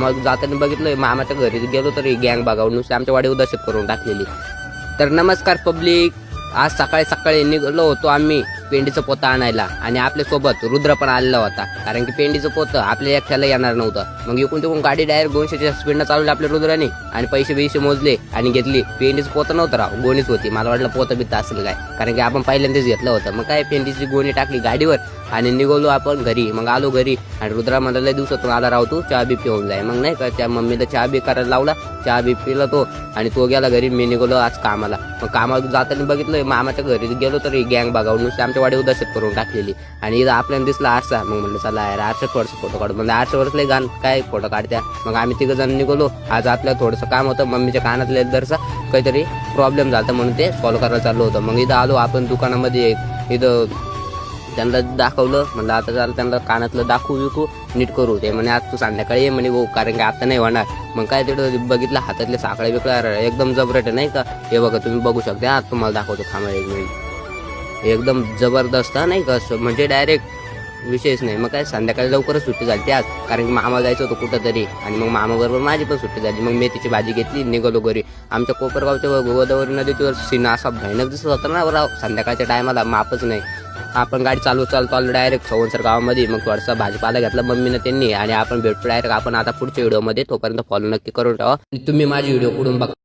मग जाताना बघितलं मामाच्या घरी गेलो तर गँग बघावून नुसते आमच्या वाडी उदासीत करून टाकलेली. तर नमस्कार पब्लिक, आज सकाळी सकाळी निघलो होतो आम्ही पेंडीचं पोतं आणायला आणि आपल्यासोबत रुद्र पण आलेला होता, कारण की पेंडीचं पोतं आपल्या एकट्याला येणार नव्हतं. मग इकडून तिकडून गाडी डायरेक्ट 200च्या स्पीडनं चालवली आपल्या रुद्राने आणि पैसे मोजले आणि घेतली. पेंडीचं पोतं नव्हतं राव, गोणीच होती. मला वाटलं पोतं बित्त असेल काय, कारण की आपण पहिल्यांदाच घेतलं होतं. मग काय पेंडीची गोणी टाकली गाडीवर आणि निघालो आपण घरी. मग आलो घरी आणि रुद्रा म्हणाला लय दिवसातून आला राव तू, चहा बी पिऊन जाय. मग नाही का त्या मम्मीला चहा बी करायला लावला, चहा बी पिला तो आणि तो गेला घरी. मी निघालो आज कामाला. मग कामाला जाताना बघितलं मामाच्या घरी गेलो तर गँग बघावून नुसते आमच्या वाडी उदासीत करून टाकलेली. आणि इथं आपल्याला दिसला आरसा. मग म्हणलं चला यार आरसा थोडंसं फोटो काढू. म्हणजे आरशावरच लय गाण काय फोटो काढत्या. मग आम्ही तिघ जण निघालो. आज आपल्याला थोडंसं काम होतं, मम्मीच्या कानातल्या दरचा काहीतरी प्रॉब्लेम झाला म्हणून ते सॉल्व्ह करायला चाललो होतं. मग इथं आलो आपण दुकानामध्ये. इथं त्यांना दाखवलं, म्हणलं आता झालं त्यांना कानातलं दाखवू विकू नीट करू. ते म्हणे आज तू संध्याकाळी ये म्हणे, कारण की आता नाही होणार. मग काय तिथं बघितलं हातातले साखळे बिकळ्या एकदम जबरट नाही का. हे बघा तुम्ही बघू शकता. आज तुम्हाला दाखवतो थांबा एक मिनिट. एकदम जबरदस्त नाही का, म्हणजे डायरेक्ट विषयच नाही. मग काय संध्याकाळी लवकरच सुट्टी झाली आज, कारण की मामा जायचं होतं कुठं तरी आणि मग मामाबरोबर माझी पण सुट्टी झाली. मग मेथीची भाजी घेतली, निघालो घरी. आमच्या कोपरगावच्या गोदावरी नदीवर सीना असा भयानक दिसत होता ना राव संध्याकाळच्या टायमाला, मापच नाही. आपण गाडी चालतो आलो डायरेक्ट सवनसर गावामध्ये. मग थोडासा भाजीपाला घेतला मम्मीनं त्यांनी आणि आपण भेटतो डायरेक्ट आपण आता पुढच्या व्हिडिओमध्ये. तोपर्यंत फॉलो नक्की करून ठेवा. तुम्ही माझी व्हिडिओ कुठून बघा.